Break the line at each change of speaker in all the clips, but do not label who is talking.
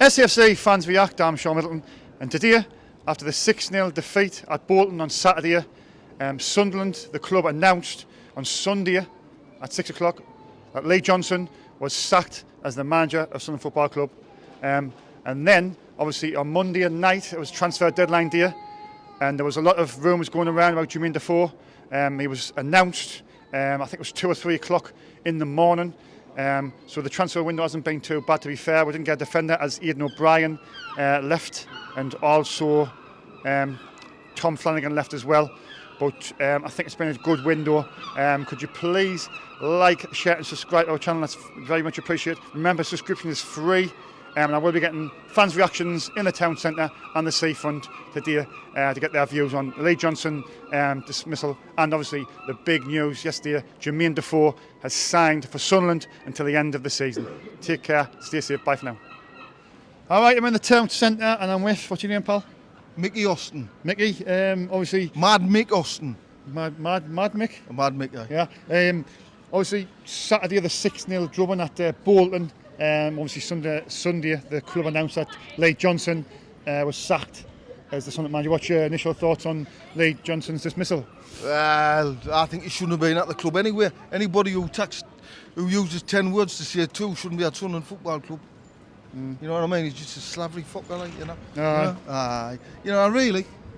SFC fans react. I'm SHAUN Middleton, and today, after the 6-0 defeat at Bolton on Saturday, Sunderland, the club, announced on Sunday at 6 o'clock that Lee Johnson was sacked as the manager of Sunderland Football Club. And then, obviously, on Monday night, it was transfer deadline day, and there was a lot of rumours going around about Jermaine Defoe. He was announced, I think it was 2 or 3 o'clock in the morning. So the transfer window hasn't been too bad, to be fair. We didn't get a defender as Aidan O'Brien left, and also Tom Flanagan left as well. But I think it's been a good window. Could you please like, share and subscribe to our channel? That's very much appreciated. Remember, subscription is free. And I will be getting fans' reactions in the town centre and the seafront today to get their views on Lee Johnson dismissal, and obviously the big news yesterday: Jermaine Defoe has signed for Sunderland until the end of the season. Take care, stay safe, bye for now. All right, I'm in the town centre and I'm with, what's your name, pal?
Mickey Austin.
Mickey, obviously.
Mad Mick Austin.
Mad Mick?
Mad Mick, yeah.
Yeah. Obviously, Saturday the 6-0 drubbing at Bolton. Obviously Sunday the club announced that Lee Johnson was sacked as the Sunderland manager. What's your initial thoughts on Lee Johnson's dismissal?
Well, I think he shouldn't have been at the club anyway. Anybody who uses 10 words to say two shouldn't be at Sunderland Football Club. You know what I mean? He's just a slavery fucker, like, you know.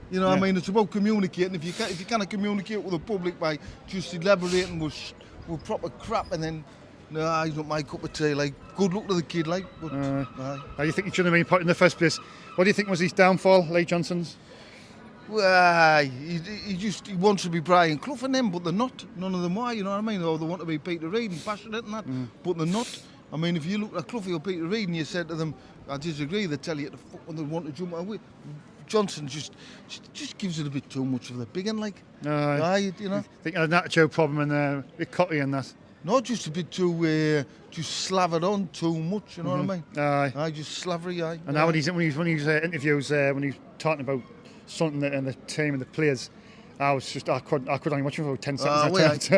You know, I mean, it's about communicating. If you can't communicate with the public by just elaborating with proper crap, and then he's not my cup of tea. Like, good luck to the kid, like. But,
you think he shouldn't have been put in the first place? What do you think was his downfall, Lee Johnson's?
Well, he wants to be Brian Clough and them, but they're not. None of them are, you know what I mean? Or they want to be Peter Reid and passionate and that, but they're not. I mean, if you look at Clough or Peter Reid and you said to them, I disagree, they tell you to fuck when they want to jump away. Johnson just gives it a bit too much of the big one, like.
You know. I think an attitude problem and a bit cocky and that.
Not just a bit too, just slavered on too much, you know what I mean? Just slavery,
And now when he's interviews, when he's talking about something and the team and the players, I could only watch him for about 10 seconds.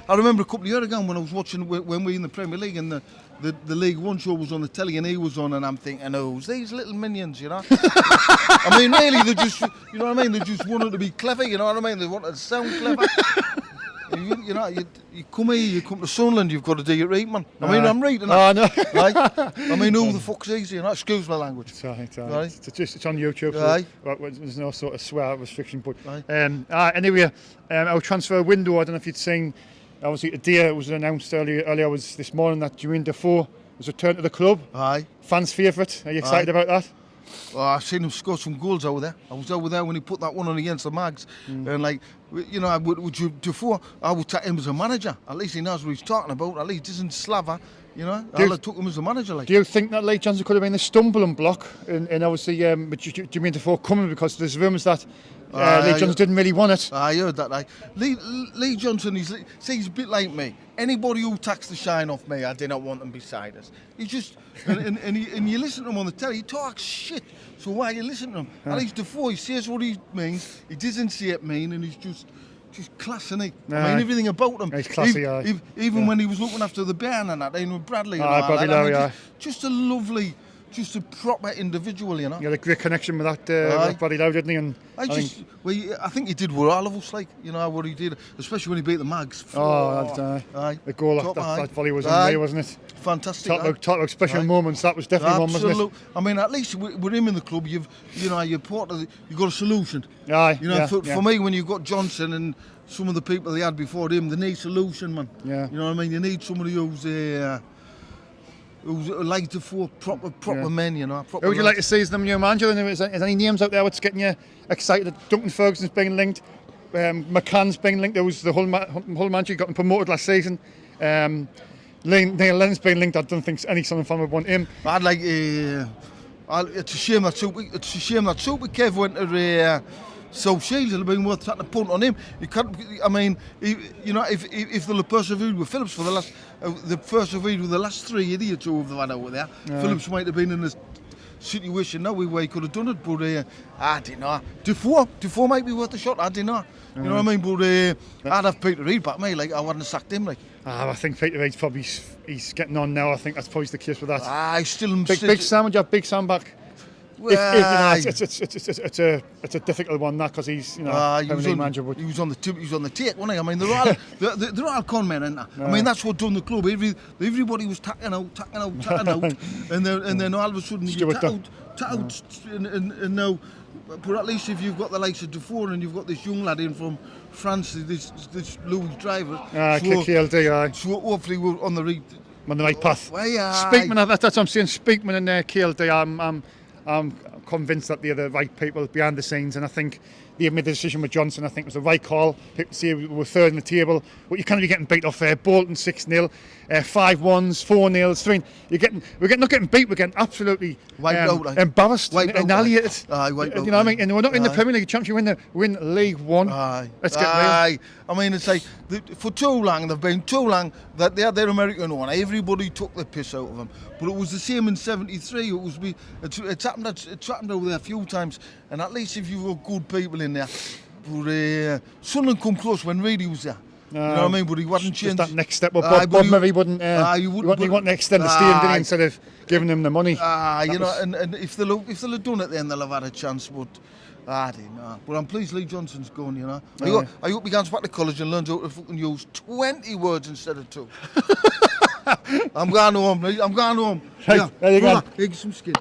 I remember a couple of years ago when I was watching, when we were in the Premier League and the League One show was on the telly and he was on, and I'm thinking, oh, these little minions, you know? I mean, really, they just, you know what I mean? They just wanted to be clever, you know what I mean? They wanted to sound clever. You know, you come here, you come to Sunderland, you've got to do it right, man. I mean, I'm right,
no.
Right? I mean, who the fuck's easy, you know? Excuse my language.
It's all right. It's on YouTube, so there's no sort of swear restriction. But anyway, our transfer window, I don't know if you'd seen, obviously today it was announced earlier was this morning that Jermaine Defoe was returned to the club. Fans' favourite. Are you excited about that?
Well, I've seen him score some goals over there. I was over there when he put that one on against the Mags. And, like, you know, Defoe, I would take him as a manager. At least he knows what he's talking about. At least he isn't slaver, you know. I took him as a manager. Like.
Do you think that Lee Johnson could have been a stumbling block in obviously Jermaine Defoe coming, because there's rumours that Lee Johnson didn't really want it?
I heard that. Like. Lee Johnson, he's a bit like me. Anybody who takes the shine off me, I do not want them beside us. He just, and you listen to him on the telly, he talks shit. So why are you listening to him? At least Defoe, he says what he means, he doesn't say it mean, and he's just class, isn't he? I mean, everything about him.
He's classy,
even when he was looking after the band and that, with Bradley and all
Bradley
that.
Lowe,
just a lovely, just a proper individual, you know.
You had a great connection with that Bradley Lowe, didn't he? And
I think he did with all of us, like, you know, what he did, especially when he beat the Mags.
The goal, that volley was unreal, wasn't it?
Fantastic.
Talk about special moments. That was definitely one, wasn't it?
I mean, at least with him in the club, you've got a solution. You know, for me, when you've got Johnson and some of the people they had before him, they need solution, man.
Yeah.
You know what I mean? You need somebody who's like Defoe, proper men, you know.
Who would you like to see as the new manager? Is there any names out there what's getting you excited? Duncan Ferguson's being linked. McCann's being linked. There was the Hull manager got promoted last season. Neil Lennon's being linked. I don't think any Sunderland fan would want him.
I'd like. It's a shame that Super Kev went to South Shields. It'd have been worth taking a punt on him. You can't. I mean, you know, if they'll have persevered with Phillips for the last, the last 3 idiots who have had over there, Phillips might have been in the situation now where he could have done it, but I don't know. Defoe might be worth a shot. I don't know. You know what I mean? But I'd have Peter Reid back me. Like I wouldn't have sacked him. Like
I think Peter Reid's probably he's getting on now. I think that's probably the case with that.
I still
Big Sam, would you have Big Sam back?
Well,
it's a difficult one that because he's
he was on the take, wasn't he? I mean they're all con men, and I mean that's what done the club. Everybody was tacking out, and then all of a sudden you tack out, and now. But at least if you've got the likes of Defoe and you've got this young lad in from France, this Louis driver,
KLD,
so hopefully we're on the
right path.
Speakman,
that's what I'm saying. Speakman and KLD, I'm convinced that they're the right people behind the scenes, and I think they made the decision with Johnson. I think it was the right call. People say we were third in the table, but you can't be getting beat off Bolton 6-0, 5-1s, 4-0, 3. We're not getting beat. We're getting absolutely embarrassed, annihilated. You know what I mean? And we're not in the Premier League Championship. Win League One. Let's get real.
I mean, it's like for too long they've been too long that they had their American one. Everybody took the piss out of them. But it was the same in '73. It's happened over there a few times. And at least if you've got good people in there, but Sunderland come close when Reedy was there. You know what I mean? But he wasn't changed.
That next step. But Bob Murray wouldn't. He wouldn't extend the stadium, did he, instead of giving them the money.
You know, and if they'll have done it, then they'll have had a chance. But I don't know. But I'm pleased Lee Johnson's gone. You know. I hope he goes back to college and learns how to fucking use 20 words instead of 2. I'm going home. I'm going home.
Right, yeah, there you go.
Here's some skin.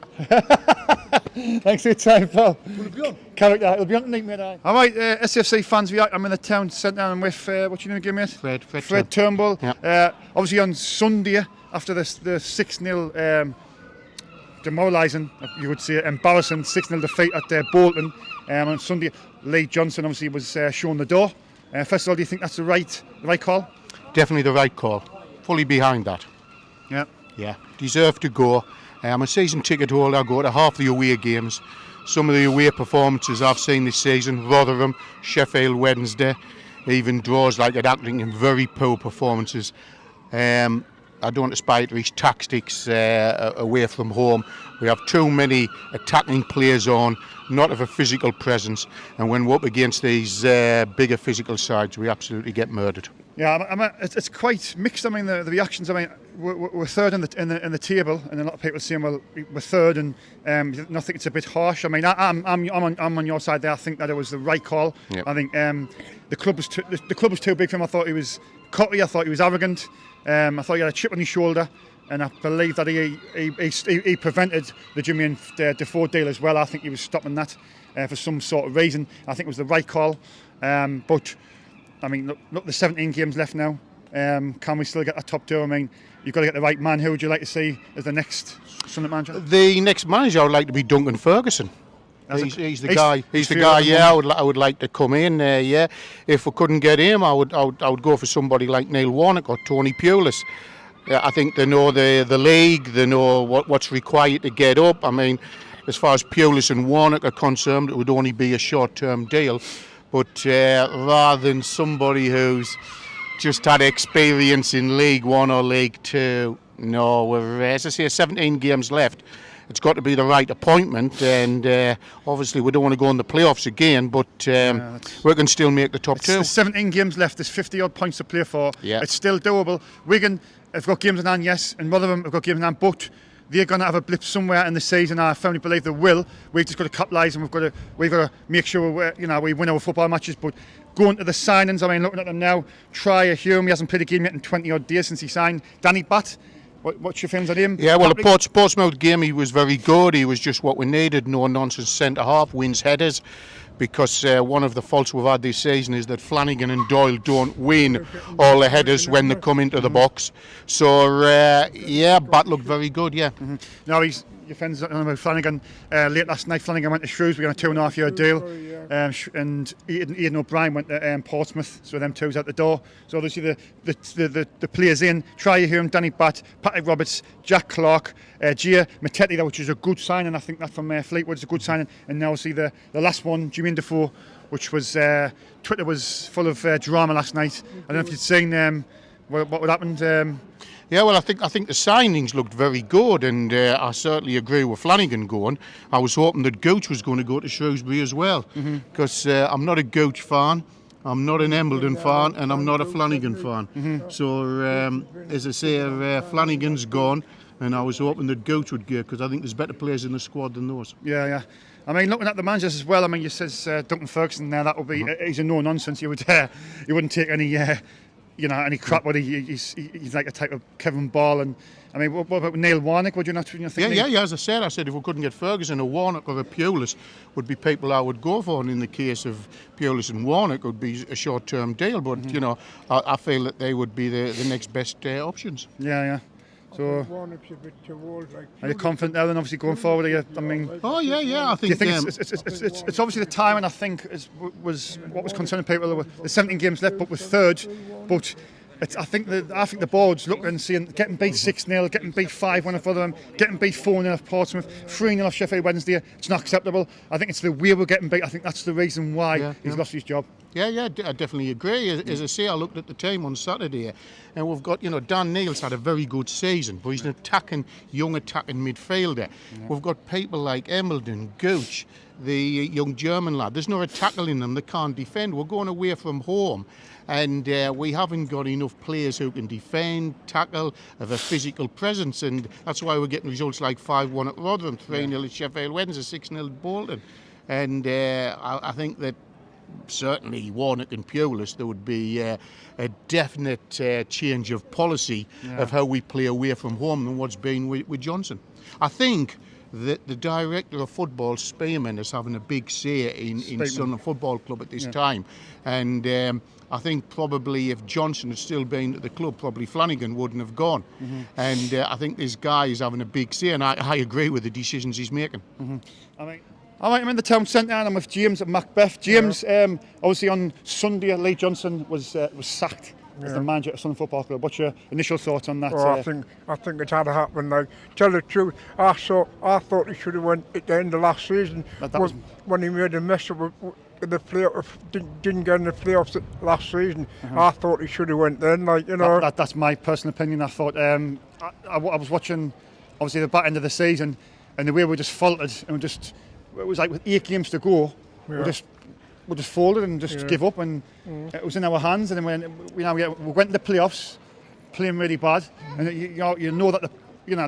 Thanks for your time, pal.
Will it be on?
Character, it'll be on tonight, mate. All right, SFC fans react. I'm in the town centre and with what you going to give me? Fred Turnbull.
Yep.
Obviously on Sunday after the 6-0 demoralising, you would say embarrassing 6-0 defeat at Bolton. On Sunday, Lee Johnson obviously was shown the door. First of all, do you think that's the right call?
Definitely the right call. Fully behind that. Yeah, deserve to go. I'm a season ticket holder. I go to half the away games. Some of the away performances I've seen this season, Rotherham, Sheffield Wednesday, even draws like at Accrington, very poor performances. I don't aspire to reach tactics away from home. We have too many attacking players on, not of a physical presence, and when we're up against these bigger physical sides, we absolutely get murdered.
Yeah, it's quite mixed. I mean, the reactions. I mean, we're third in the table, and a lot of people are saying, well, we're third, and I think it's a bit harsh. I mean, I'm on your side there. I think that it was the right call.
Yep.
I think the club was too big for him. I thought he was cocky. I thought he was arrogant. I thought he had a chip on his shoulder, and I believe that he prevented the Jermaine Defoe deal as well. I think he was stopping that for some sort of reason. I think it was the right call, but. I mean, look, there's 17 games left now. Can we still get that top 2? I mean, you've got to get the right man. Who would you like to see as the next Sunderland manager?
The next manager I would like to be Duncan Ferguson. He's the guy. He's the guy. Yeah, I would like to come in. Yeah, if we couldn't get him, I would go for somebody like Neil Warnock or Tony Pulis. I think they know the league. They know what's required to get up. I mean, as far as Pulis and Warnock are concerned, it would only be a short-term deal. But rather than somebody who's just had experience in League One or League Two, no, we're, as I say, 17 games left. It's got to be the right appointment, and obviously we don't want to go in the playoffs again, but we can still make the top 2.
There's 17 games left, there's 50 odd points to play for.
Yeah.
It's still doable. Wigan have got games in hand, yes, and Rotherham have got games in hand, but they're going to have a blip somewhere in the season. I firmly believe they will. We've just got to capitalise, and we've got to make sure we win our football matches. But going to the signings, I mean, looking at them now, Trier Hume, he hasn't played a game yet in 20 odd days since he signed. Danny Batt, what's your feelings on him?
Yeah, well, the Portsmouth game, he was very good. He was just what we needed. No nonsense centre half, wins headers. Because one of the faults we've had this season is that Flanagan and Doyle don't win all the headers when they come into the box. So, Bat looked very good, yeah. Mm-hmm.
Now, your friends about Flanagan, late last night, Flanagan went to Shrewsbury on a 2.5-year deal, and Ian O'Brien went to Portsmouth, so them two's out the door. So obviously the players in, Trier Hume, Danny Batt, Patrick Roberts, Jack Clark, Gia Mateti, which is a good signing. I think that from Fleetwood is a good signing. And now see the last one, Jermaine Defoe, which was Twitter was full of drama last night. I don't know if you'd seen what happened?
Yeah, well, I think the signings looked very good, and I certainly agree with Flanagan going. I was hoping that Gooch was going to go to Shrewsbury as well, because I'm not a Gooch fan, I'm not an Embleton fan, and I'm not a Flanagan fan. So, as I say, Flanagan's gone, and I was hoping that Gooch would go, because I think there's better players in the squad than those.
Yeah. I mean, looking at the managers as well. I mean, you says Duncan Ferguson there. That would be he's a no nonsense. You wouldn't take any any crap. But he's like a type of Kevin Ball. And I mean, what about Neil Warnock? Would you not think?
Yeah. As I said, if we couldn't get Ferguson, a Warnock or a Pulis would be people I would go for. And in the case of Pulis and Warnock, it would be a short-term deal. But I feel that they would be the next best options.
Yeah. So,
Warnock's a bit too old, like.
Are you confident now? Then obviously going forward, I mean.
Oh yeah. I
Do you
think.
think it's obviously the timing? I think was what was concerning people. The 17 games left, but was third. But I think the board's looking and seeing getting beat 6-0, getting beat 5-1 off Rotherham, getting beat 4-0 off Portsmouth, 3-0 off Sheffield Wednesday. It's not acceptable. I think it's the way we're getting beat. I think that's the reason why he's lost his job.
Yeah, I definitely agree. As I say, I looked at the team on Saturday, and we've got, Dan Neal's had a very good season, but he's an young attacking midfielder. Yeah. We've got people like Embleton, Gooch, the young German lad. There's no tackle in them. They can't defend. We're going away from home, and we haven't got enough players who can defend, tackle, have a physical presence, and that's why we're getting results like 5-1 at Rotherham, 3-0 at Sheffield Wednesday, 6-0 at Bolton. And I think that certainly Warnock and Pulis, there would be a definite change of policy of how we play away from home than what's been with Johnson. I think that the director of football, Spearman, is having a big say in Sunderland Football Club at this time. And I think probably if Johnson had still been at the club, probably Flanagan wouldn't have gone. And I think this guy is having a big say, and I agree with the decisions he's making.
I'm in the town centre and I'm with James at Macbeth. James, obviously on Sunday, Lee Johnson was sacked as the manager of Sunderland Football Club. What's your initial thoughts on that?
I think it had to happen. Like, tell the truth, I thought he should have went at the end of last season when he made a mess of the playoff. Didn't get in the playoffs last season. I thought he should have went then.
That's my personal opinion. I thought I was watching obviously the back end of the season, and the way we just faltered and it was like with 8 games to go, we just folded and just give up, and it was in our hands. And then we went to the playoffs, playing really bad, and you know that the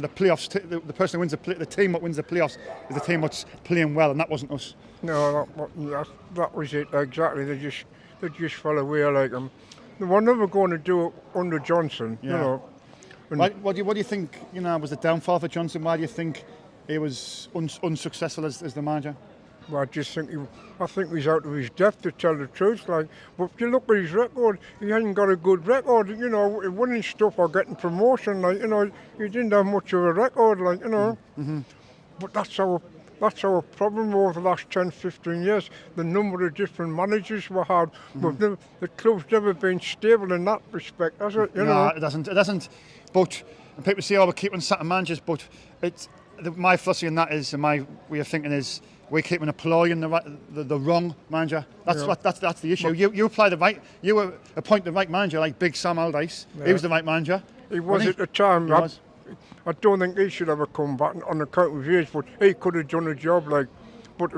playoffs, the person who wins the team that wins the playoffs is the team that's playing well, and that wasn't us.
No, that was it exactly. They just fell away like them. They were never going to do it under Johnson,
What do you think? Was the downfall for Johnson? Why do you think he was unsuccessful as the manager?
Well, I think he's out of his depth, to tell the truth. But if you look at his record, he hasn't got a good record. Winning stuff or getting promotion. He didn't have much of a record. But that's our problem over the last 10, 15 years. The number of different managers we had, but the club's never been stable in that respect, has it?
No, it doesn't. But and people say, we're keeping certain managers, but it's. My philosophy in that is, and my way of thinking is, we're keeping employing the wrong manager. That's the issue. You appoint the right manager, like Big Sam Allardyce. He was the right manager.
He was at the time. I don't think he should ever come back on account of his age, but he could have done a job. But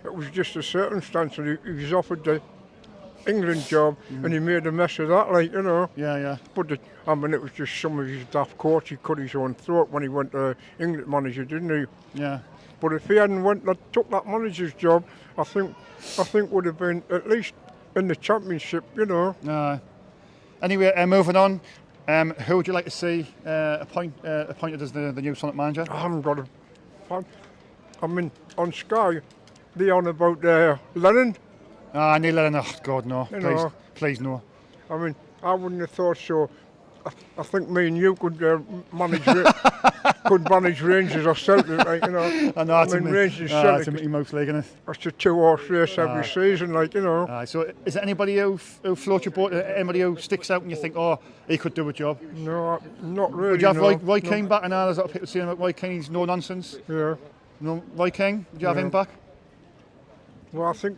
it was just a circumstance, and he was offered the England job, and he made a mess of that,
Yeah.
But it was just some of his daft courts. He cut his own throat when he went to England manager, didn't he?
Yeah.
But if he hadn't took that manager's job, I think would have been at least in the championship,
Anyway, moving on. Who would you like to see appointed as the new Sunderland manager?
I haven't got on Sky, they on about Lennon.
Neil Lennon. Oh God, no! Please, no.
I wouldn't have thought so. I think me and you could manage Rangers or Celtic,
I know.
Rangers and Celtic.
It's a Mickey Mouse League, isn't it?
It's a 2-horse race every season,
So, is there anybody who floats your boat? Anybody who sticks out and you think, he could do a job?
No, not really.
Would you have Roy King back? And now there's a lot of people saying about Roy King. He's no nonsense.
Yeah.
No, Roy King. Would you have him back?
Well, I think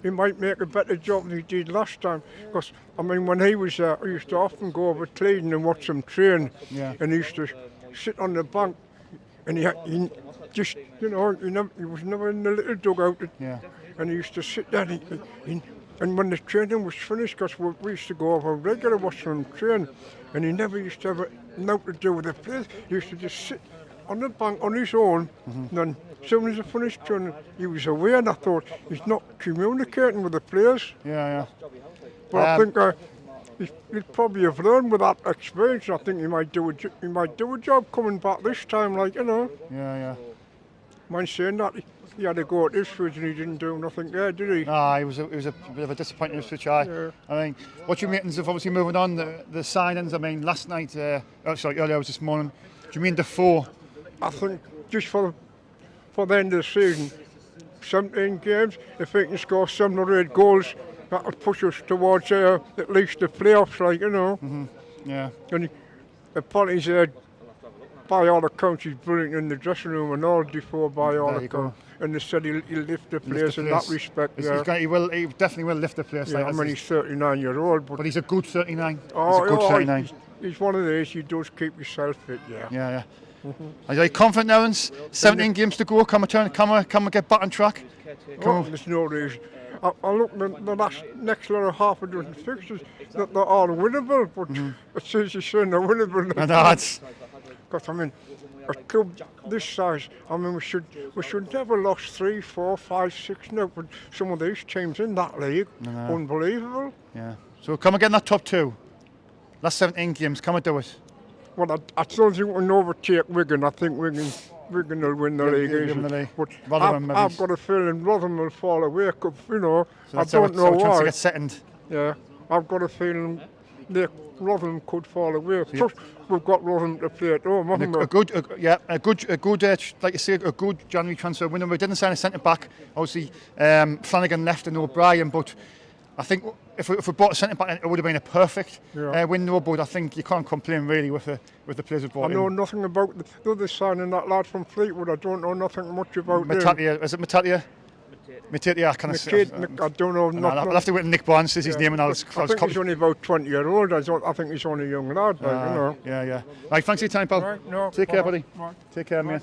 he might make a better job than he did last time. Because, I mean, when he was there, I used to often go over Cleveland and watch him train.
Yeah.
And he used to sit on the bank, and he just, you know, he was never in the little dugout.
Yeah.
And he used to sit there, and when the training was finished, because we used to go over regular watching him train, and he never used to have nothing to do with the players. He used to just sit on the bank on his own, and then as soon as he finished training, he was away, and I thought, he's not communicating with the players.
Yeah.
But I think he'd probably have learned with that experience. I think he might do a job coming back this time, like, you know.
Yeah.
Mind saying that, he had to go at Ipswich and he didn't do nothing there, did he?
It was a bit of a disappointing Ipswich. I mean, what you mean of obviously moving on, the signings, I mean, last night, earlier was this morning, do you mean Defoe?
I think just for the end of the season, 17 games, if he can score 7 or 8 goals, that'll push us towards at least the playoffs, like, you know.
Yeah.
And apparently he's by all accounts, he's brilliant in the dressing room and all, Defoe by all accounts. And they said he'll lift the players in that respect.
He definitely will lift the players.
Yeah, I mean, he's 39-year-old.
But he's a good 39.
He's one of these, you do keep yourself fit, yeah.
Yeah. Are you confident now? 17 games to go. Can we get back on track?
There's no reason. I look at the next little half a dozen fixtures that they're all winnable, but as soon as you're saying they're winnable, because I mean, a club this size, I mean, we should never lost 3, 4, 5, 6 now. But some of these teams in that league, unbelievable.
Yeah. So come and get in that top 2. Last 17 games, come and do it.
Well, I don't think we can overtake Wigan. I think Wigan will win the league. But I've got a feeling Rotherham will fall away. You know,
So
I don't know why.
To get second.
Yeah, I've got a feeling Rotherham could fall away. Plus, we've got Rotherham to play at home, haven't we?
A good, like you say, a good January transfer window. We didn't sign a centre back. Obviously, Flanagan left and O'Brien, but I think if we bought a centre back, it would have been a perfect window. But I think you can't complain really with the players we bought.
I know nothing about the other signing, that lad from Fleetwood. I don't know nothing much about him.
Is it Matatia?
I don't know.
I'll have to wait. Nick Barnes says his name, and
I think he's only about 20-year-old. I think he's only a young lad. You know.
Yeah. Right, thanks for your time, pal.
Right, no,
Take care, buddy.
Right.
Take care, mate.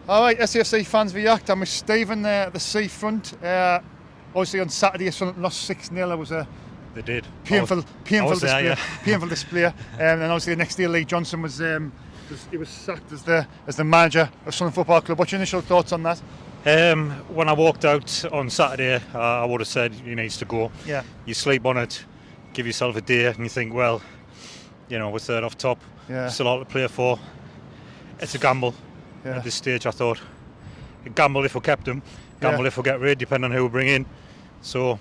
All right, SHAFC fans react. I'm with Stephen there at the seafront. Obviously on Saturday, Sunderland lost 6-0. It was a painful display. And obviously the next day, Lee Johnson was sacked as the manager of Sunderland Football Club. What's your initial thoughts on that?
When I walked out on Saturday, I would have said he needs to go.
Yeah.
You sleep on it, give yourself a day, and you think, well, you know, we're third off top.
Yeah.
Still all to play for. It's a gamble. At this stage, I thought. A gamble if we kept him. Gamble if we get rid, depending on who we bring in. So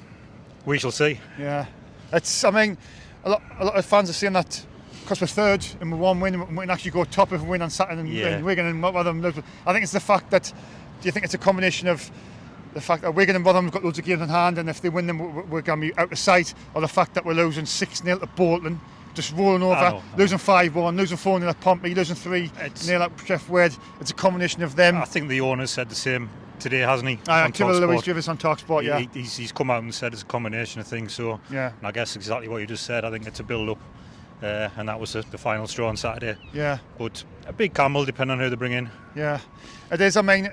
we shall see.
Yeah. I mean, a lot of fans are saying that because we're third and we won win, we can actually go top if we win on Saturday and Wigan and Rotherham. I think it's the fact that. Do you think it's a combination of the fact that Wigan and Rotherham have got loads of games in hand, and if they win them, we're going to be out of sight, or the fact that we're losing 6-0 to Bolton, just rolling over, losing 5-1, losing 4-0 at Pompey, losing 3-0 at Sheff Wed? It's a combination of them.
I think the owner said the same today, hasn't he?
Kevin Lewis Drivis on TalkSport, yeah.
He's come out and said it's a combination of things, so and I guess exactly what you just said. I think it's a build-up, and that was the final straw on Saturday. Yeah. But a big gamble, depending on who they bring in.
Yeah, it is. I mean,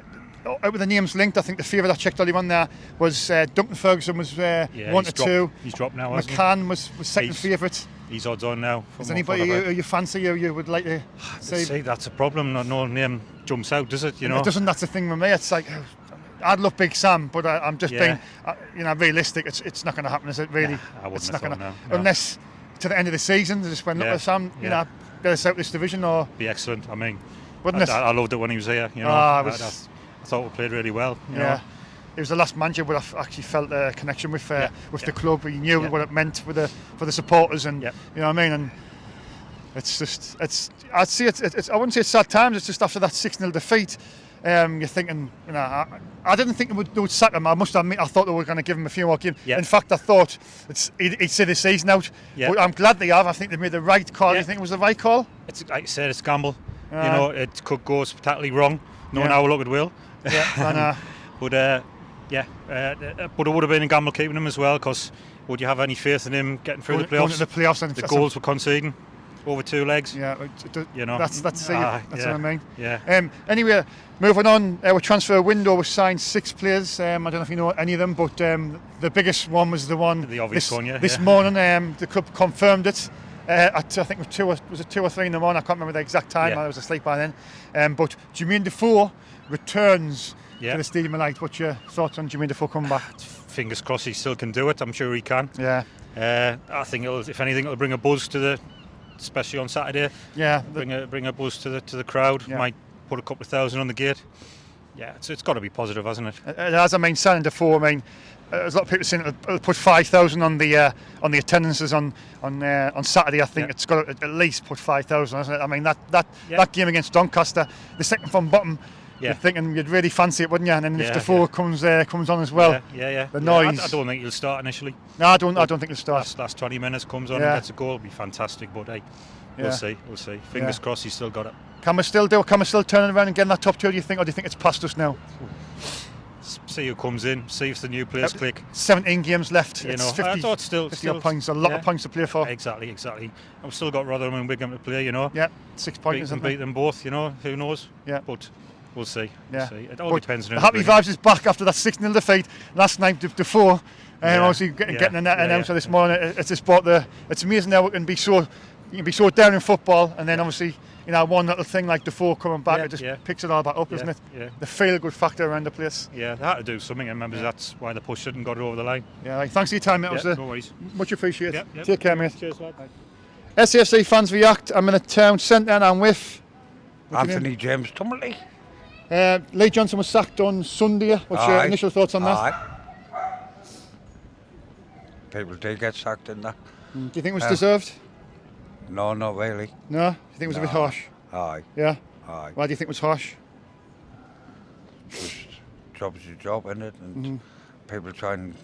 out with the names linked, I think the favourite I checked earlier on there was Duncan Ferguson was 1 to 2.
He's dropped now, hasn't
McCann was second favourite.
He's odds on now.
Is anybody you fancy you would like to say?
See, that's a problem. No name jumps out, does it? You know,
it doesn't. That's the thing with me. It's like I'd love Big Sam, but I'm just being, realistic. It's not going to happen, is it? Really,
I wouldn't
it's not going to,
no.
unless to the end of the season. Just when Sam, get us out this division or
be excellent. I mean,
wouldn't it?
I loved it when he was here. You know, I thought we played really well. You know.
He was the last manager where I actually felt a connection with the club. He knew what it meant for the supporters, and you know what I mean. And it's just I'd say it's I wouldn't say it's sad times. It's just after that 6-0 defeat, you're thinking, you know, I didn't think they would sack him. I must admit, I thought they were going to give him a few more games. Yeah. In fact, I thought he'd see the season out. Yeah. But I'm glad they have. I think they made the right call. Yeah. You think it was the right call?
It's like you said, it's a gamble. You know, it could go spectacularly wrong. Knowing how we look at Will.
Yeah, I know.
But Yeah, but it would have been a gamble keeping him as well, because would you have any faith in him getting through the playoffs?
Going to the playoffs and
the goals were conceding over 2 legs.
Yeah,
you know,
that's what I mean.
Yeah.
Anyway, moving on, our transfer window was signed 6 players. I don't know if you know any of them, but the biggest one was the
obvious one. Yeah.
This morning, the club confirmed it. I think it was 2 or 3 in the morning. I can't remember the exact time.
Yeah.
I was asleep by then. But Jermaine Defoe returns to the Stadium of Light. What's your thoughts on Jermaine Defoe coming back?
Fingers crossed he still can do it. I'm sure he can.
Yeah.
I think if anything, it'll bring a buzz to especially on Saturday.
Yeah.
Bring a buzz to the crowd.
Yeah.
Might put a couple of thousand on the gate. Yeah, it's got to be positive, hasn't it?
As I mean, signing Defoe, there's a lot of people saying it'll put 5,000 on the attendances on Saturday. I think it's got to at least put 5,000, hasn't it? I mean that game against Doncaster, the second from bottom. You're thinking you'd really fancy it, wouldn't you? And then if Defoe comes on as well,
the
noise.
I don't think he'll start initially.
No, I don't think he'll start.
Last 20 minutes comes on and gets a goal, it'll be fantastic. But hey, we'll see. Fingers crossed he's still got it.
Can we still turn it around and get in that top 2? Do you think, or do you think it's past us now?
See who comes in. See if the new players click.
17 games left.
You know,
50,
I thought still
points. A lot of points to play for.
Exactly. I've still got Rotherham and Wigan to play. You know.
Yeah, 6 points.
Beat them both. You know. Who knows?
Yeah.
But we'll see.
Yeah.
It all depends on.
Happy Vibes is back after that 6-0 defeat last night. Defoe, obviously getting an announcer this morning. It's just it's amazing how it can be so. You can be so down in football, and then obviously, one little thing like Defoe coming back, it just picks it all back up, isn't it?
Yeah.
The feel-good factor around the place.
Yeah, they had to do something, and remember that's why they pushed it and got it over the line.
Yeah, right. Thanks for your time, mate.
No worries.
Much appreciated.
Yep.
Take care, mate.
Cheers, lad.
SHAFC Fans React. I'm in a town centre and I'm with
Anthony James Tumblety.
Lee Johnson was sacked on Sunday. What's your initial thoughts on that?
Aye. People do get sacked in that.
Do you think it was deserved?
No, not really.
No? You think it was a bit harsh?
Aye.
Yeah?
Aye.
Why do you think it was harsh?
Just job's your job, innit? And people try and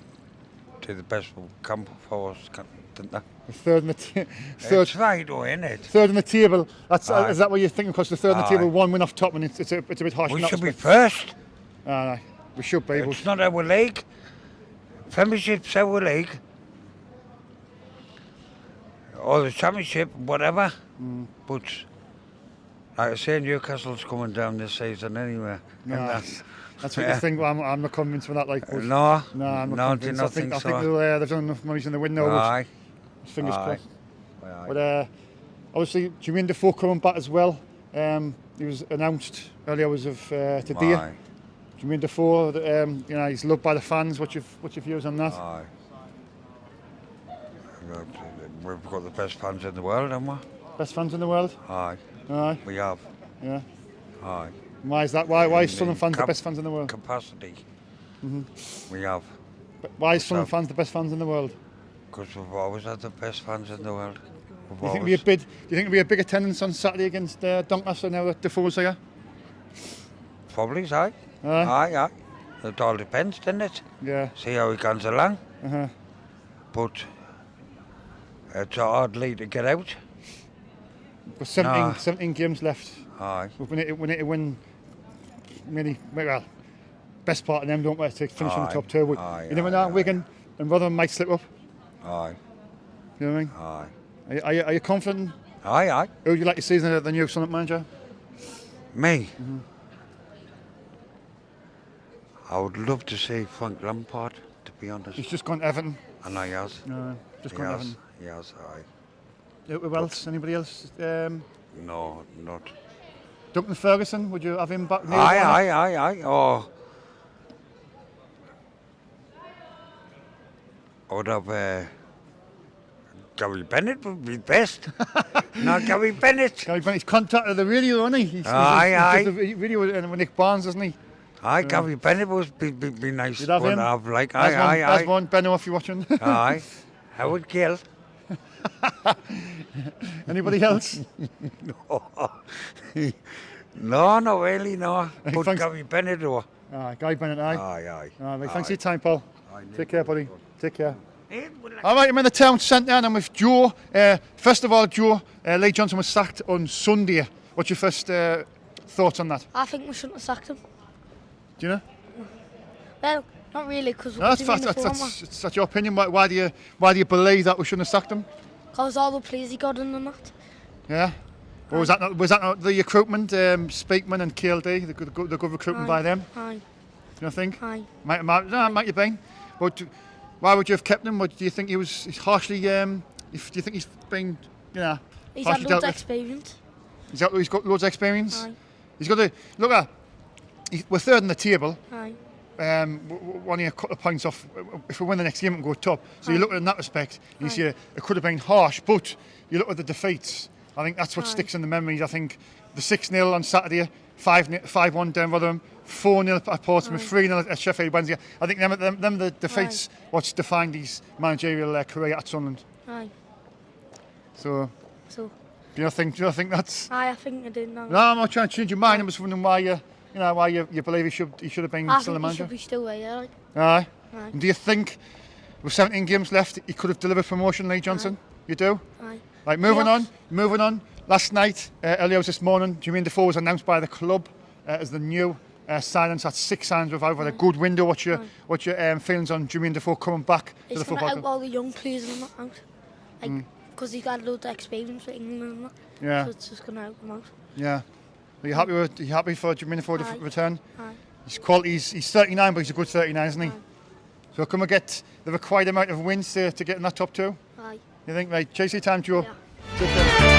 do the best we can for us, don't they?
Third in the third.
It's right, though, innit?
Third in the table. Is that what you're thinking? Because the third in the table, 1 win off top, and it's a bit harsh.
We should be first.
We should be.
It's not our league. Premiership's our league. Or the championship, whatever. But like I say, Newcastle's coming down this season anyway.
That's what you think. Well, I'm not convinced with that.
No,
I'm not convinced. I think they've done enough money in the window.
Aye.
Fingers crossed.
Aye.
But obviously, Jermaine Defoe coming back as well. He was announced early hours of today.
Aye.
Jermaine Defoe, he's loved by the fans. What's your views on that?
Aye. We've got the best fans in the world, haven't we?
Best fans in the world?
Aye.
Aye.
We have.
Yeah.
Aye.
Why is that? Why is Sunderland fans the best fans in the world?
Capacity. We have.
But why is Sunderland fans the best fans in the world?
Because we've always had the best fans in the world.
Do you think it'll be a big attendance on Saturday against Doncaster now that Defoe's here?
Probably, aye. Aye. It all depends, doesn't it?
Yeah.
See how he comes along.
Uh-huh.
But it's a hard lead to get out.
With 17 games left.
Aye.
We need to win best part of them, don't we, to finish in the top 2. You never know, Wigan and Rotherham might slip up.
Aye.
You know what I mean?
Aye.
Are you confident?
Aye.
Who would you like to see as the new Sunderland manager?
Me? I would love to see Frank Lampard, to be honest.
He's just gone to Everton.
And he has.
Just gone to Everton.
He has, aye.
Who else? Anybody else?
No, not.
Duncan Ferguson, would you have him back?
Aye. Oh. I would have Gary Bennett would be best. No, Gary Bennett.
Gary Bennett's contacted the radio, isn't he?
Aye.
He does the video with Nick Barnes, doesn't he?
Aye, Gary Bennett would be nice.
You'd have him?
Have, like,
There's one, Benno, if you're watching.
Aye. Howard Gill.
Anybody else?
No, not really, no.
Hey,
But
thanks.
Gary Bennett, though.
Guy Bennett, aye.
Aye.
Thanks for your time, Paul. Take care, buddy. Take care.
Hey,
All right, I'm in the town centre and I'm with Joe. First of all, Joe, Lee Johnson was sacked on Sunday. What's your first thoughts on that?
I think we shouldn't have sacked him.
Do you know?
Well, Not really, because
No, that's your opinion. Why do you believe that we shouldn't have sacked him?
Because all the players he got in and that.
Yeah. Or was that not the recruitment, Speakman and KLD, the good recruitment by them?
Aye.
Do you not think?
Aye.
Might have been. But why would you have kept him? Do you think he's harshly? Do you think he's been,
He's had
harshly
loads
dealt
of
with?
experience.
He's got loads of experience.
Aye.
He's got to look at. We're third in the table.
Aye.
Only a couple of points off. If we win the next game, we can go top. So you look at it in that respect. And you see it could have been harsh, but you look at the defeats. I think that's what sticks in the memories. I think the 6-0 on Saturday, 5-1 down Rotherham, 4-0 at Portsmouth, 3-0 at Sheffield Wednesday. I think them the defeats what's defined his managerial career at Sunderland.
Aye.
So.
So.
Do you think that's?
Aye, I think I did. No,
I'm not trying to change your mind. I'm just wondering why you believe he should have been still the manager.
I think he should be still there. Yeah.
Aye.
Aye.
And do you think with 17 games left, he could have delivered promotion, Lee Johnson? You do?
Aye.
Right, moving on. Last night, earlier this morning, Jermaine Defoe was announced by the club as the new signings. That's 6 signings we've had a good window. What's your feelings on Jermaine Defoe coming back to the football club?
He's going to help all the young players and that out. Like, because he's got loads of experience with England and that.
Yeah.
So it's just going to help him out.
Yeah. Are you happy for Jermaine Defoe to return?
Aye.
He's 39, but he's a good 39, isn't he?
Aye.
So can we get the required amount of wins to get in that top 2?
Aye.
You think? Right, chase your time, Joe.
Yeah.